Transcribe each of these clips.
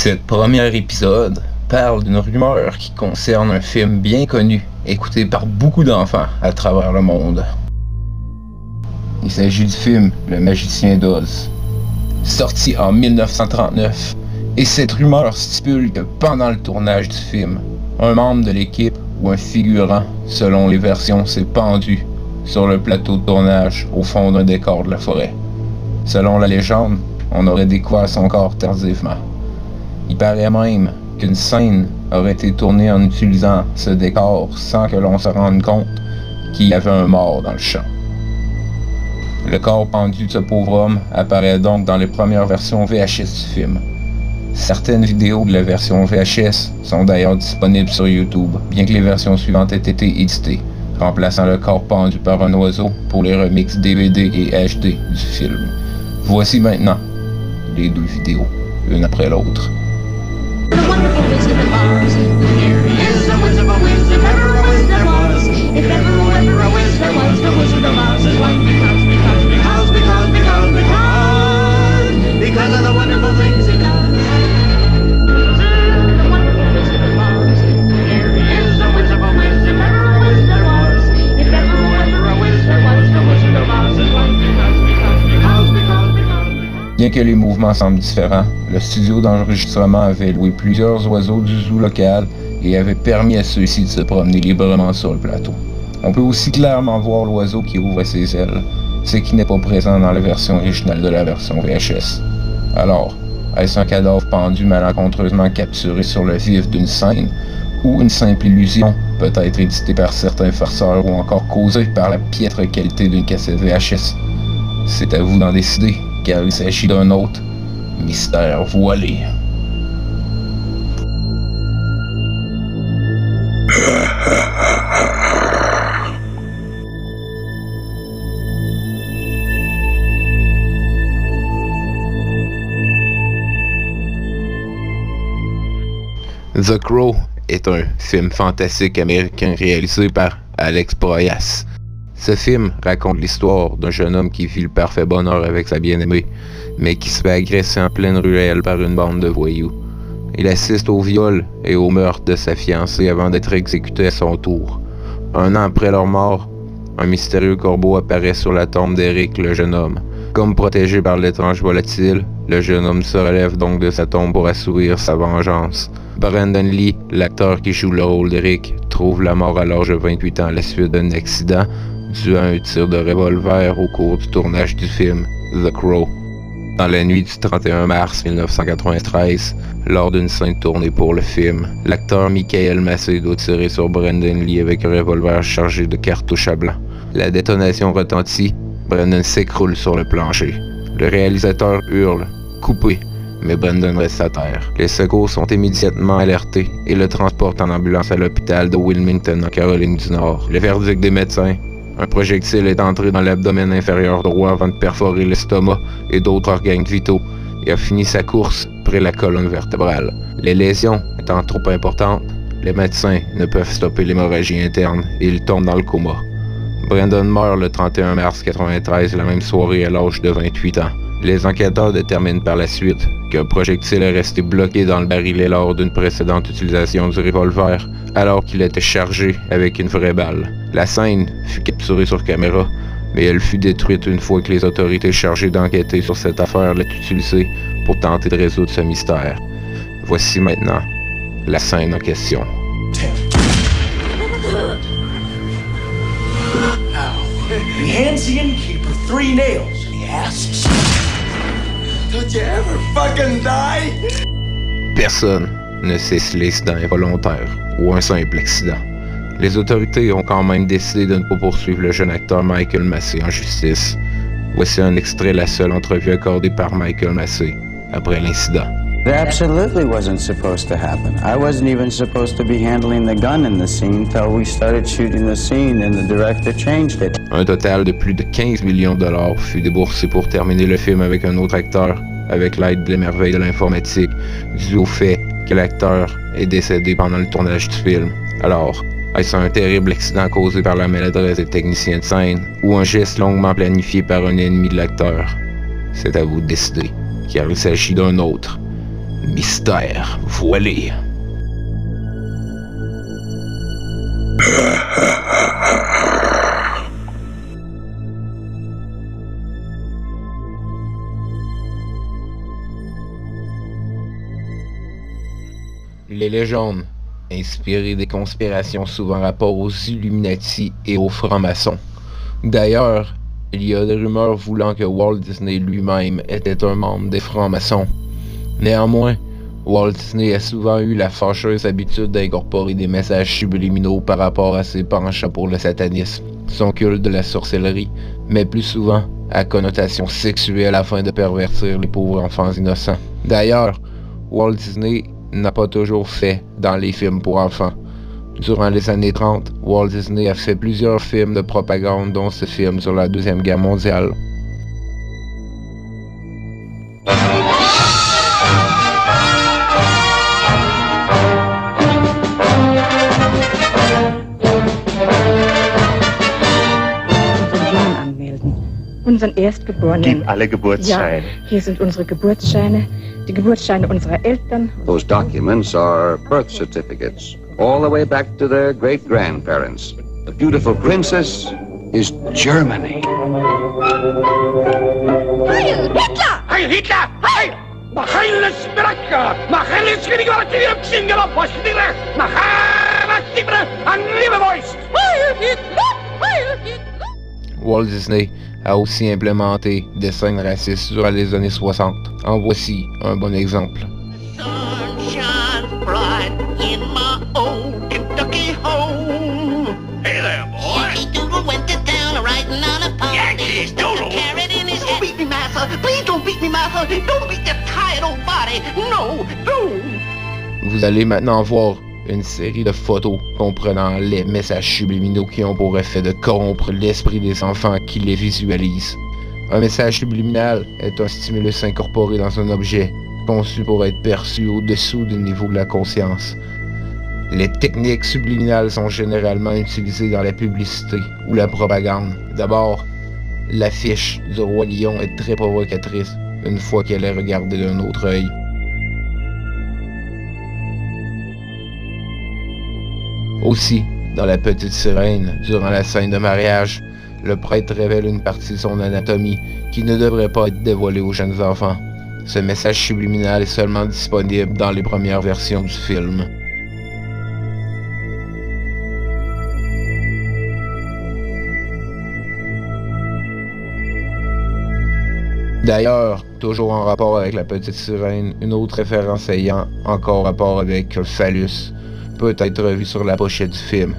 Ce premier épisode parle d'une rumeur qui concerne un film bien connu, écouté par beaucoup d'enfants à travers le monde. Il s'agit du film Le Magicien d'Oz, sorti en 1939, et cette rumeur stipule que pendant le tournage du film, un membre de l'équipe ou un figurant, selon les versions, s'est pendu sur le plateau de tournage au fond d'un décor de la forêt. Selon la légende, on aurait découvert son corps tardivement. Il paraît même qu'une scène aurait été tournée en utilisant ce décor sans que l'on se rende compte qu'il y avait un mort dans le champ. Le corps pendu de ce pauvre homme apparaît donc dans les premières versions VHS du film. Certaines vidéos de la version VHS sont d'ailleurs disponibles sur YouTube, bien que les versions suivantes aient été éditées, remplaçant le corps pendu par un oiseau pour les remixes DVD et HD du film. Voici maintenant les deux vidéos, une après l'autre. The wonderful Wizard of Oz. Here he is, the Wizard of Oz. If ever a wizard was, if ever a wizard was, the Wizard of Oz is one because of the wonderful things he does. The wonderful Wizard of Oz. Here he is, the Wizard of Oz. If ever a wizard was, if ever a wizard was, the Wizard of Oz is one because. Bien que les mouvements semblent différents, le studio d'enregistrement avait loué plusieurs oiseaux du zoo local et avait permis à ceux-ci de se promener librement sur le plateau. On peut aussi clairement voir l'oiseau qui ouvre ses ailes, ce qui n'est pas présent dans la version originale de la version VHS. Alors, est-ce un cadavre pendu malencontreusement capturé sur le vif d'une scène, ou une simple illusion, peut-être éditée par certains farceurs ou encore causée par la piètre qualité d'une cassette VHS? C'est à vous d'en décider, car il s'agit d'un autre mystère voilé. The Crow est un film fantastique américain réalisé par Alex Proyas. Ce film raconte l'histoire d'un jeune homme qui vit le parfait bonheur avec sa bien-aimée, mais qui se fait agresser en pleine ruelle par une bande de voyous. Il assiste au viol et au meurtre de sa fiancée avant d'être exécuté à son tour. Un an après leur mort, un mystérieux corbeau apparaît sur la tombe d'Eric, le jeune homme. Comme protégé par l'étrange volatile, le jeune homme se relève donc de sa tombe pour assouvir sa vengeance. Brandon Lee, l'acteur qui joue le rôle d'Eric, trouve la mort à l'âge de 28 ans à la suite d'un accident dû à un tir de revolver au cours du tournage du film The Crow. Dans la nuit du 31 mars 1993, lors d'une scène tournée pour le film, l'acteur Michael Massey doit tirer sur Brandon Lee avec un revolver chargé de cartouches à blanc. La détonation retentit, Brandon s'écroule sur le plancher. Le réalisateur hurle « Coupé », mais Brandon reste à terre. Les secours sont immédiatement alertés et le transportent en ambulance à l'hôpital de Wilmington en Caroline du Nord. Le verdict des médecins: un projectile est entré dans l'abdomen inférieur droit avant de perforer l'estomac et d'autres organes vitaux et a fini sa course près la colonne vertébrale. Les lésions étant trop importantes, les médecins ne peuvent stopper l'hémorragie interne et il tombe dans le coma. Brandon meurt le 31 mars 1993, la même soirée à l'âge de 28 ans. Les enquêteurs déterminent par la suite qu'un projectile est resté bloqué dans le barillet lors d'une précédente utilisation du revolver, alors qu'il était chargé avec une vraie balle. La scène fut capturée sur caméra, mais elle fut détruite une fois que les autorités chargées d'enquêter sur cette affaire l'ont utilisée pour tenter de résoudre ce mystère. Voici maintenant la scène en question. He hands the innkeeper 3 nails and he asks, "Don't you ever fucking die?" Personne ne sait si l'incident est volontaire ou un simple accident. Les autorités ont quand même décidé de ne pas poursuivre le jeune acteur Michael Massey en justice. Voici un extrait de la seule entrevue accordée par Michael Massey après l'incident. It absolutely wasn't supposed to happen. I wasn't even supposed to be handling the gun in the scene till we started shooting the scene and the director changed it. Un total de plus de 15 millions de dollars fut déboursé pour terminer le film avec un autre acteur, avec l'aide des merveilles de l'informatique, dû au fait que l'acteur est décédé pendant le tournage du film. Alors, est-ce un terrible accident causé par la maladresse des techniciens de scène, ou un geste longuement planifié par un ennemi de l'acteur? C'est à vous de décider, car il s'agit d'un autre Mystère voilé. Les légendes, inspirées des conspirations souvent rapport aux Illuminati et aux francs-maçons. D'ailleurs, il y a des rumeurs voulant que Walt Disney lui-même était un membre des francs-maçons. Néanmoins, Walt Disney a souvent eu la fâcheuse habitude d'incorporer des messages subliminaux par rapport à ses penchants pour le satanisme, son culte de la sorcellerie, mais plus souvent à connotation sexuelle afin de pervertir les pauvres enfants innocents. D'ailleurs, Walt Disney n'a pas toujours fait dans les films pour enfants. Durant les années 30, Walt Disney a fait plusieurs films de propagande, dont ce film sur la Deuxième Guerre mondiale. Unseren Erstgeborenen. Gib alle Geburtsscheine. Ja, hier sind unsere Geburtsscheine, die Geburtsscheine unserer Eltern. Those documents are birth certificates, all the way back to their great-grandparents. The beautiful princess is Germany. Heil Hitler! Heil Hitler! Heil! Heil Spiraka! Heil Spiraka! Walt Disney a aussi implémenté des scènes racistes durant les années 60. En voici un bon exemple. Sun shines bright in my old Kentucky home. Hey there, boy! Yankee Doodle went to town riding on a pony. Yankees Doodle! A carrot in his Don't head. beat me, massa! Please don't beat me, massa! Don't beat that tired old body! No, don't! Vous allez maintenant voir une série de photos comprenant les messages subliminaux qui ont pour effet de corrompre l'esprit des enfants qui les visualisent. Un message subliminal est un stimulus incorporé dans un objet, conçu pour être perçu au-dessous du niveau de la conscience. Les techniques subliminales sont généralement utilisées dans la publicité ou la propagande. D'abord, l'affiche du roi lion est très provocatrice une fois qu'elle est regardée d'un autre œil. Aussi, dans La Petite Sirène, durant la scène de mariage, le prêtre révèle une partie de son anatomie qui ne devrait pas être dévoilée aux jeunes enfants. Ce message subliminal est seulement disponible dans les premières versions du film. D'ailleurs, toujours en rapport avec La Petite Sirène, une autre référence ayant encore rapport avec le phallus peut être vue sur la pochette du film.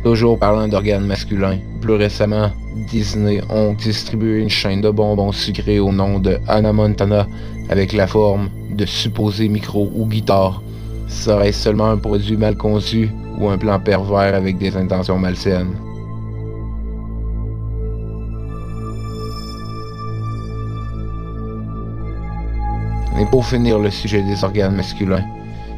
Toujours parlant d'organes masculins, plus récemment, Disney ont distribué une chaîne de bonbons sucrés au nom de Hannah Montana avec la forme de supposés micros ou guitares. Serait-ce seulement un produit mal conçu ou un plan pervers avec des intentions malsaines? Et pour finir le sujet des organes masculins,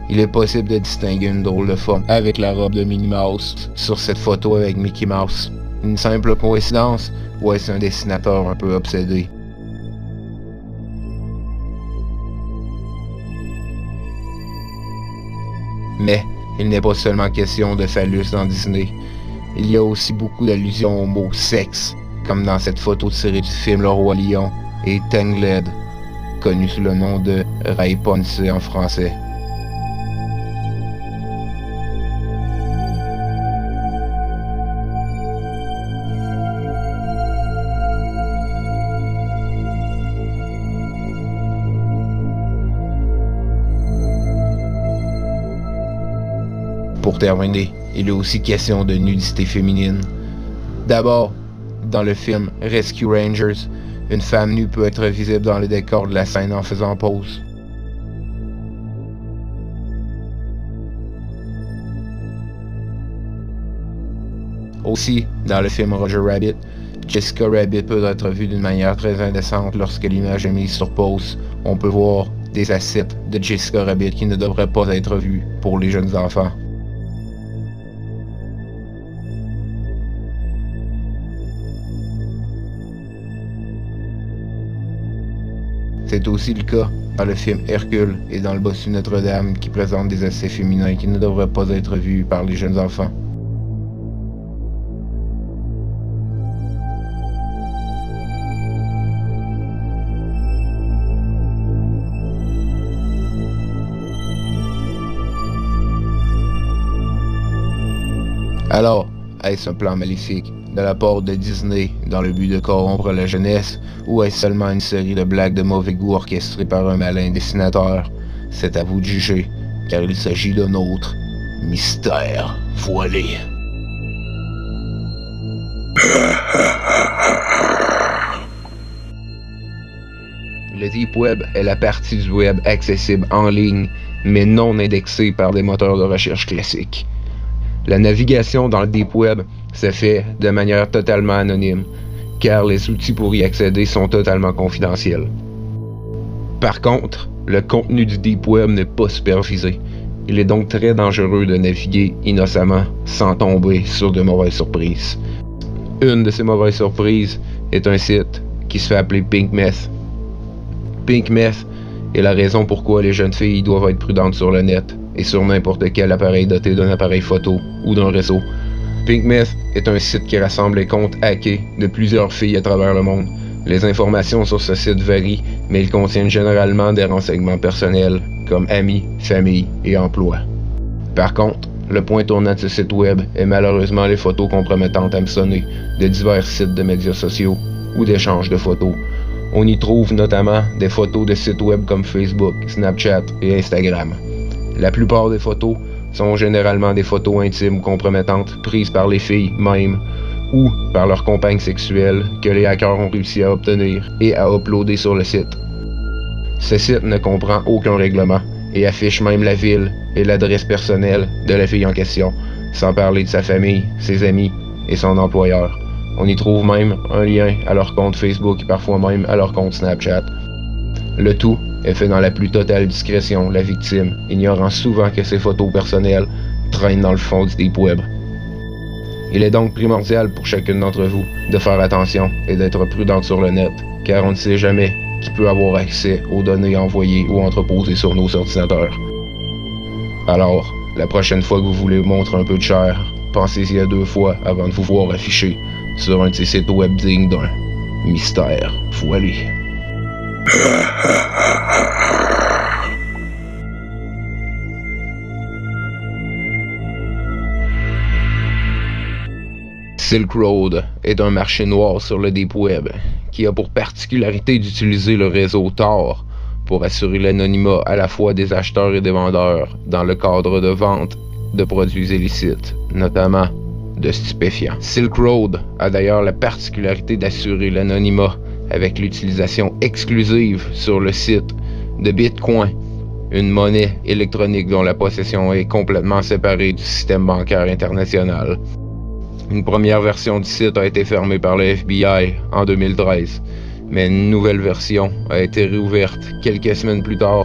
il est possible de distinguer une drôle de forme avec la robe de Minnie Mouse sur cette photo avec Mickey Mouse. Une simple coïncidence ou est-ce un dessinateur un peu obsédé? Mais il n'est pas seulement question de phallus dans Disney. Il y a aussi beaucoup d'allusions au mot sexe, comme dans cette photo tirée du film Le Roi Lion et Tangled, connu sous le nom de Rapunzel en français. Pour terminer, il est aussi question de nudité féminine. D'abord, dans le film Rescue Rangers, une femme nue peut être visible dans le décor de la scène en faisant pause. Aussi, dans le film Roger Rabbit, Jessica Rabbit peut être vue d'une manière très indécente lorsque l'image est mise sur pause. On peut voir des assets de Jessica Rabbit qui ne devraient pas être vus pour les jeunes enfants. C'est aussi le cas dans le film Hercule et dans le bossu Notre-Dame qui présente des essais féminins qui ne devraient pas être vus par les jeunes enfants. Alors, est-ce un plan maléfique de la part de Disney dans le but de corrompre la jeunesse, ou est-ce seulement une série de blagues de mauvais goût orchestrées par un malin dessinateur? C'est à vous de juger, car il s'agit d'un autre mystère voilé. Le Deep Web est la partie du web accessible en ligne, mais non indexée par des moteurs de recherche classiques. La navigation dans le Deep Web se fait de manière totalement anonyme, car les outils pour y accéder sont totalement confidentiels. Par contre, le contenu du Deep Web n'est pas supervisé. Il est donc très dangereux de naviguer innocemment sans tomber sur de mauvaises surprises. Une de ces mauvaises surprises est un site qui se fait appeler Pink Meth. Pink Meth est la raison pourquoi les jeunes filles doivent être prudentes sur le net et sur n'importe quel appareil doté d'un appareil photo ou d'un réseau. Pink Meth est un site qui rassemble les comptes hackés de plusieurs filles à travers le monde. Les informations sur ce site varient, mais ils contiennent généralement des renseignements personnels comme amis, famille et emploi. Par contre, le point tournant de ce site web est malheureusement les photos compromettantes hameçonnées de divers sites de médias sociaux ou d'échanges de photos. On y trouve notamment des photos de sites web comme Facebook, Snapchat et Instagram. La plupart des photos sont généralement des photos intimes compromettantes prises par les filles mêmes ou par leurs compagnes sexuelles que les hackers ont réussi à obtenir et à uploader sur le site. Ce site ne comprend aucun règlement et affiche même la ville et l'adresse personnelle de la fille en question, sans parler de sa famille, ses amis et son employeur. On y trouve même un lien à leur compte Facebook et parfois même à leur compte Snapchat. Le tout est fait dans la plus totale discrétion, la victime ignorant souvent que ses photos personnelles traînent dans le fond du Deep Web. Il est donc primordial pour chacune d'entre vous de faire attention et d'être prudente sur le net, car on ne sait jamais qui peut avoir accès aux données envoyées ou entreposées sur nos ordinateurs. Alors, la prochaine fois que vous voulez montrer un peu de chair, pensez-y à 2 fois avant de vous voir afficher sur un de ces sites web dignes d'un mystère voilé. Silk Road est un marché noir sur le Deep Web qui a pour particularité d'utiliser le réseau Tor pour assurer l'anonymat à la fois des acheteurs et des vendeurs dans le cadre de vente de produits illicites, notamment de stupéfiants. Silk Road a d'ailleurs la particularité d'assurer l'anonymat avec l'utilisation exclusive sur le site de Bitcoin, une monnaie électronique dont la possession est complètement séparée du système bancaire international. Une première version du site a été fermée par le FBI en 2013, mais une nouvelle version a été réouverte quelques semaines plus tard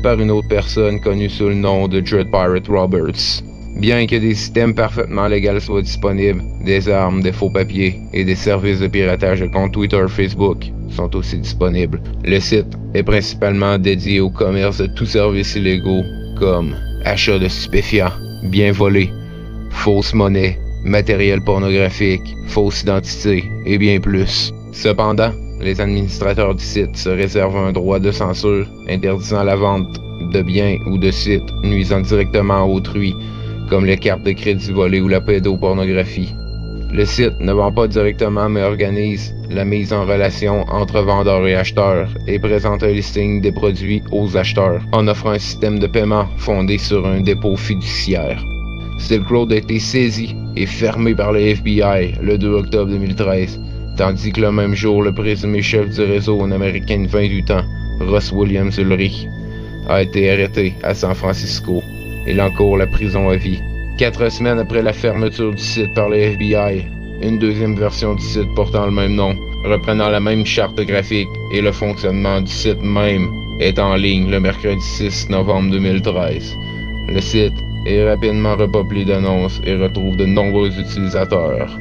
par une autre personne connue sous le nom de Dread Pirate Roberts. Bien que des systèmes parfaitement légaux soient disponibles, des armes, des faux papiers et des services de piratage de comptes Twitter, Facebook sont aussi disponibles. Le site est principalement dédié au commerce de tous services illégaux comme achat de stupéfiants, biens volés, fausses monnaies, matériel pornographique, fausse identité et bien plus. Cependant, les administrateurs du site se réservent un droit de censure interdisant la vente de biens ou de sites nuisant directement à autrui, comme les cartes de crédit volées ou la pédopornographie. Le site ne vend pas directement mais organise la mise en relation entre vendeurs et acheteurs et présente un listing des produits aux acheteurs en offrant un système de paiement fondé sur un dépôt fiduciaire. Silk Road a été saisi et fermé par le FBI le 2 octobre 2013, tandis que le même jour, le présumé chef du réseau, un Américain de 28 ans, Ross Williams Ulrich, a été arrêté à San Francisco. Il encourt la prison à vie. 4 semaines après la fermeture du site par le FBI, une deuxième version du site portant le même nom, reprenant la même charte graphique et le fonctionnement du site même, est en ligne le mercredi 6 novembre 2013. Le site est rapidement repeuplé d'annonces et retrouve de nombreux utilisateurs.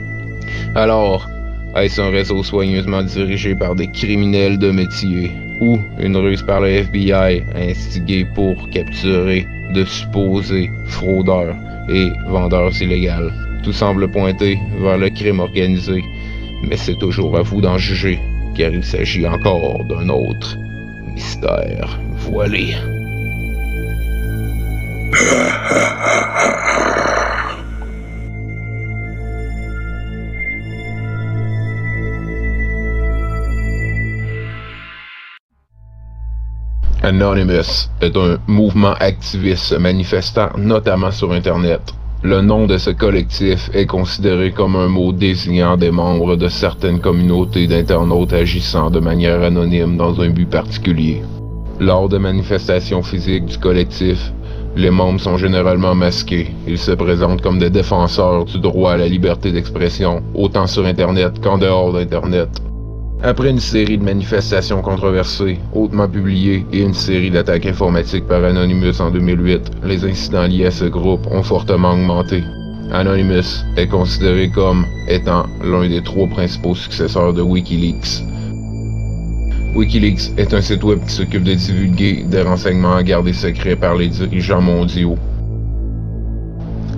Alors, est-ce un réseau soigneusement dirigé par des criminels de métier ou une ruse par le FBI instigée pour capturer de supposés fraudeurs et vendeurs illégaux. Tout semble pointer vers le crime organisé, mais c'est toujours à vous d'en juger, car il s'agit encore d'un autre mystère voilé. Anonymous est un mouvement activiste se manifestant notamment sur Internet. Le nom de ce collectif est considéré comme un mot désignant des membres de certaines communautés d'internautes agissant de manière anonyme dans un but particulier. Lors de manifestations physiques du collectif, les membres sont généralement masqués. Ils se présentent comme des défenseurs du droit à la liberté d'expression, autant sur Internet qu'en dehors d'Internet. Après une série de manifestations controversées, hautement publiées, et une série d'attaques informatiques par Anonymous en 2008, les incidents liés à ce groupe ont fortement augmenté. Anonymous est considéré comme étant l'un des 3 principaux successeurs de Wikileaks. Wikileaks est un site web qui s'occupe de divulguer des renseignements gardés secrets par les dirigeants mondiaux.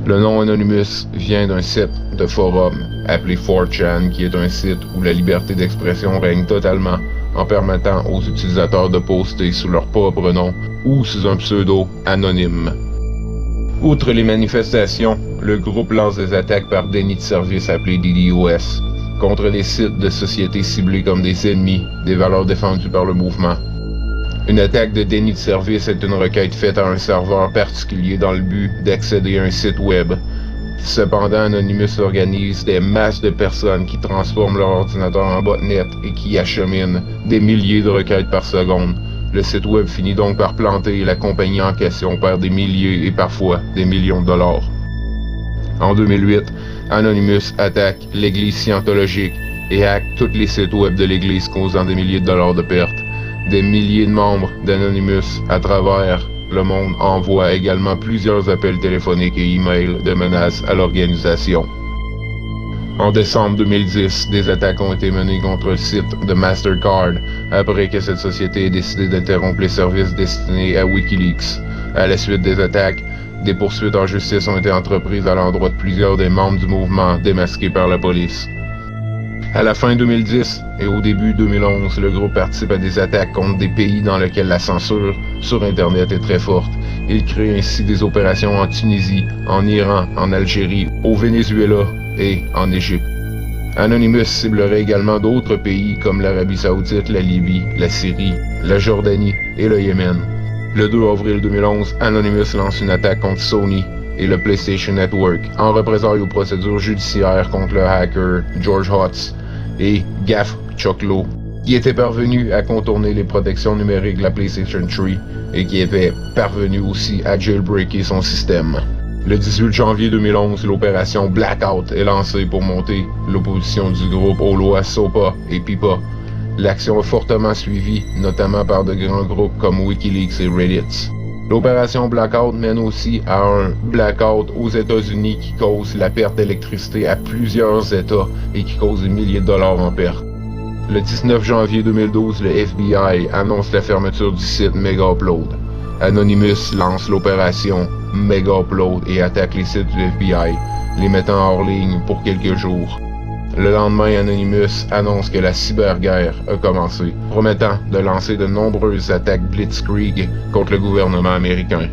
Le nom Anonymous vient d'un site de forum appelé 4chan, qui est un site où la liberté d'expression règne totalement, en permettant aux utilisateurs de poster sous leur propre nom ou sous un pseudo anonyme. Outre les manifestations, le groupe lance des attaques par déni de service appelé DDoS, contre les sites de sociétés ciblées comme des ennemis des valeurs défendues par le mouvement. Une attaque de déni de service est une requête faite à un serveur particulier dans le but d'accéder à un site web. Cependant, Anonymous organise des masses de personnes qui transforment leur ordinateur en botnet et qui acheminent des milliers de requêtes par seconde. Le site web finit donc par planter et la compagnie en question perd des milliers et parfois des millions de dollars. En 2008, Anonymous attaque l'église scientologique et hack tous les sites web de l'église, causant des milliers de dollars de pertes. Des milliers de membres d'Anonymous à travers le monde envoient également plusieurs appels téléphoniques et emails de menaces à l'organisation. En décembre 2010, des attaques ont été menées contre le site de Mastercard après que cette société ait décidé d'interrompre les services destinés à Wikileaks. À la suite des attaques, des poursuites en justice ont été entreprises à l'endroit de plusieurs des membres du mouvement démasqués par la police. À la fin 2010 et au début 2011, le groupe participe à des attaques contre des pays dans lesquels la censure sur Internet est très forte. Il crée ainsi des opérations en Tunisie, en Iran, en Algérie, au Venezuela et en Égypte. Anonymous ciblerait également d'autres pays comme l'Arabie Saoudite, la Libye, la Syrie, la Jordanie et le Yémen. Le 2 avril 2011, Anonymous lance une attaque contre Sony et le PlayStation Network en représailles aux procédures judiciaires contre le hacker George Hotz et Gaff Choklo, qui était parvenu à contourner les protections numériques de la PlayStation 3 et qui était parvenu aussi à jailbreaker son système. Le 18 janvier 2011, l'opération Blackout est lancée pour monter l'opposition du groupe aux lois SOPA et PIPA. L'action est fortement suivie, notamment par de grands groupes comme Wikileaks et Reddit. L'opération Blackout mène aussi à un blackout aux États-Unis qui cause la perte d'électricité à plusieurs États et qui cause des milliers de dollars en perte. Le 19 janvier 2012, le FBI annonce la fermeture du site Megaupload. Anonymous lance l'opération Megaupload et attaque les sites du FBI, les mettant hors ligne pour quelques jours. Le lendemain, Anonymous annonce que la cyberguerre a commencé, promettant de lancer de nombreuses attaques blitzkrieg contre le gouvernement américain.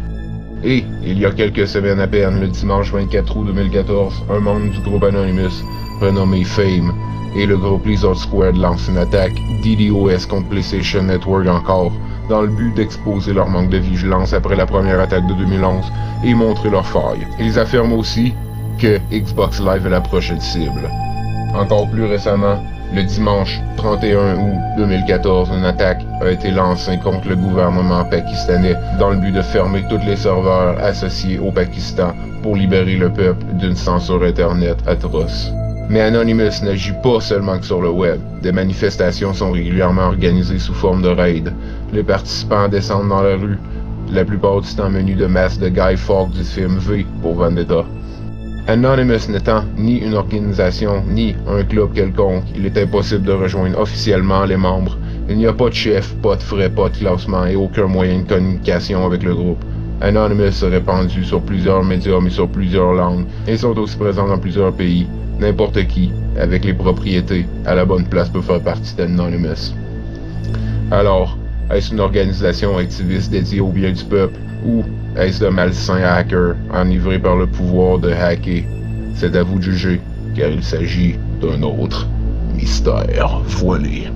Et, il y a quelques semaines à peine, le dimanche 24 août 2014, un membre du groupe Anonymous, renommé Fame, et le groupe Lizard Squared lance une attaque DDoS contre PlayStation Network encore, dans le but d'exposer leur manque de vigilance après la première attaque de 2011 et montrer leurs failles. Ils affirment aussi que Xbox Live est la prochaine cible. Encore plus récemment, le dimanche 31 août 2014, une attaque a été lancée contre le gouvernement pakistanais dans le but de fermer tous les serveurs associés au Pakistan pour libérer le peuple d'une censure Internet atroce. Mais Anonymous n'agit pas seulement que sur le web. Des manifestations sont régulièrement organisées sous forme de raids. Les participants descendent dans la rue, la plupart du temps menus de masques de Guy Fawkes du film V pour Vendetta. Anonymous n'étant ni une organisation ni un club quelconque, il est impossible de rejoindre officiellement les membres Il n'y a pas de chef, pas de frais, pas de classement et aucun moyen de communication avec le groupe. Anonymous est répandu sur plusieurs médiums et sur plusieurs langues, et sont aussi présents dans plusieurs pays. N'importe qui, avec les propriétés, à la bonne place peut faire partie d'Anonymous. Alors, est-ce une organisation activiste dédiée au bien du peuple, ou est-ce de malsains hackers enivrés par le pouvoir de hacker? C'est à vous de juger, car il s'agit d'un autre mystère voilé.